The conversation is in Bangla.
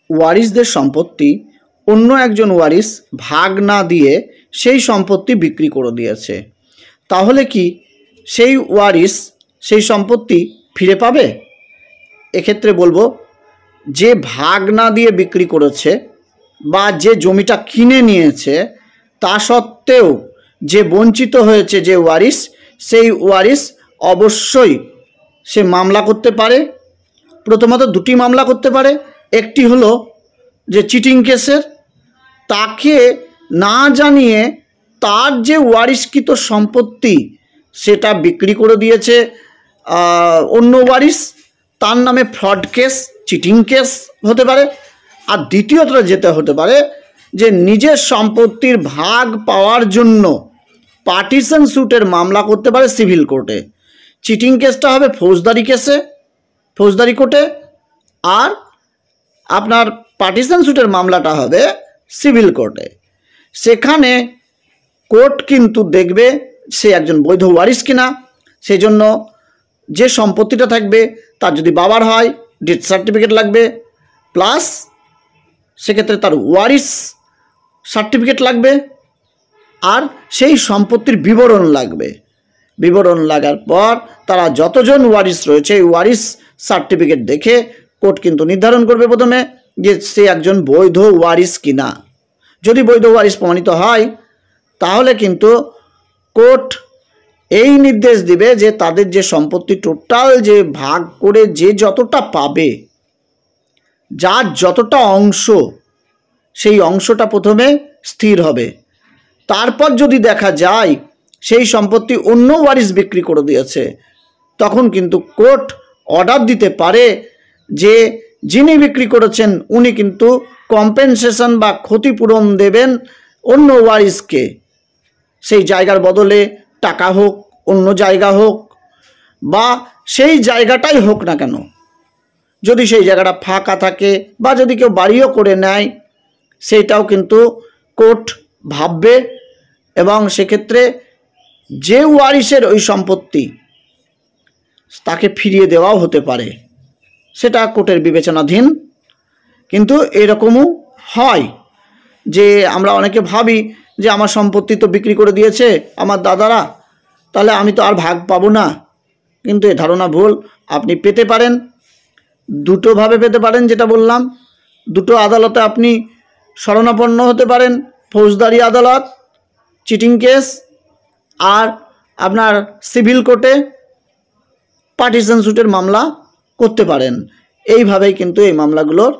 ওয়ারিসদের সম্পত্তি অন্য একজন ওয়ারিস ভাগ না দিয়ে সেই সম্পত্তি বিক্রি করে দিয়েছে, তাহলে কি সেই ওয়ারিস সেই সম্পত্তি ফিরে পাবে? এক্ষেত্রে বলবো, যে ভাগ না দিয়ে বিক্রি করেছে বা যে জমিটা কিনে নিয়েছে তা সত্ত্বেও যে বঞ্চিত হয়েছে যে ওয়ারিস, সেই ওয়ারিস অবশ্যই সে মামলা করতে পারে। প্রথমত দুটি মামলা করতে পারে। একটি হলো যে চিটিং কেসের, তাকে না জানিয়ে তার যে ওয়ারিসকৃত সম্পত্তি সেটা বিক্রি করে দিয়েছে অন্য ওয়ারিস, তার নামে ফ্রড কেস, চিটিং কেস হতে পারে। আর দ্বিতীয়ত যেতে হতে পারে যে নিজের সম্পত্তির ভাগ পাওয়ার জন্য পার্টিশন স্যুটের মামলা করতে পারে সিভিল কোর্টে। চিটিং কেসটা হবে ফৌজদারি কেসে, ফৌজদারি কোর্টে, আর আপনার পার্টিশন স্যুটের মামলাটা হবে সিভিল কোর্টে। সেখানে কোর্ট কিন্তু দেখবে সে একজন বৈধ ওয়ারিস কিনা। সেই জন্য যে সম্পত্তিটা থাকবে তার যদি বাবার হয় ডেথ সার্টিফিকেট লাগবে, প্লাস সেক্ষেত্রে তার ওয়ারিস সার্টিফিকেট লাগবে, আর সেই সম্পত্তির বিবরণ লাগবে। বিবরণ লাগার পর তারা যতজন ওয়ারিস রয়েছে এই ওয়ারিস সার্টিফিকেট দেখে কোর্ট কিন্তু নির্ধারণ করবে প্রথমে যে সে একজন বৈধ ওয়ারিস কিনা। যদি বৈধ ওয়ারিস প্রমাণিত হয় তাহলে কিন্তু কোর্ট এই নির্দেশ দিবে যে তাদের যে সম্পত্তি টোটাল যে ভাগ করে যে যতটা পাবে, যার যতটা অংশ, সেই অংশটা প্রথমে স্থির হবে। তারপর যদি দেখা যায় সেই সম্পত্তি অন্য ওয়ারিস বিক্রি করে দিয়েছে, তখন কিন্তু কোর্ট অর্ডার দিতে পারে যে যিনি বিক্রি করেছেন উনি কিন্তু কম্পেনসেশন বা ক্ষতিপূরণ দেবেন অন্য ওয়ারিসকে। সেই জায়গার বদলে টাকা হোক, অন্য জায়গা হোক, বা সেই জায়গাটাই হোক না কেন, যদি সেই জায়গাটা ফাঁকা থাকে বা যদি কেউ বাড়িও করে নেয় সেইটাও কিন্তু কোর্ট ভাববে, এবং সেক্ষেত্রে যে ওয়ারিসের ওই সম্পত্তি তাকে ফিরিয়ে দেওয়াও হতে পারে, সেটা কোর্টের বিবেচনাধীন। কিন্তু এরকমও হয় যে আমরা অনেকে ভাবি যে আমার সম্পত্তি তো বিক্রি করে দিয়েছে আমার দাদারা, তাহলে আমি তো আর ভাগ পাবো না। কিন্তু এ ধারণা ভুল। আপনি পেতে পারেন, দুটোভাবে পেতে পারেন। যেটা বললাম, দুটো আদালতে আপনি শরণাপন্ন হতে পারেন, ফৌজদারি আদালত চিটিং কেস, আর আপনার সিভিল কোর্টে পার্টিশন স্যুটের মামলা করতে পারেন। এইভাবেই কিন্তু এই মামলাগুলোর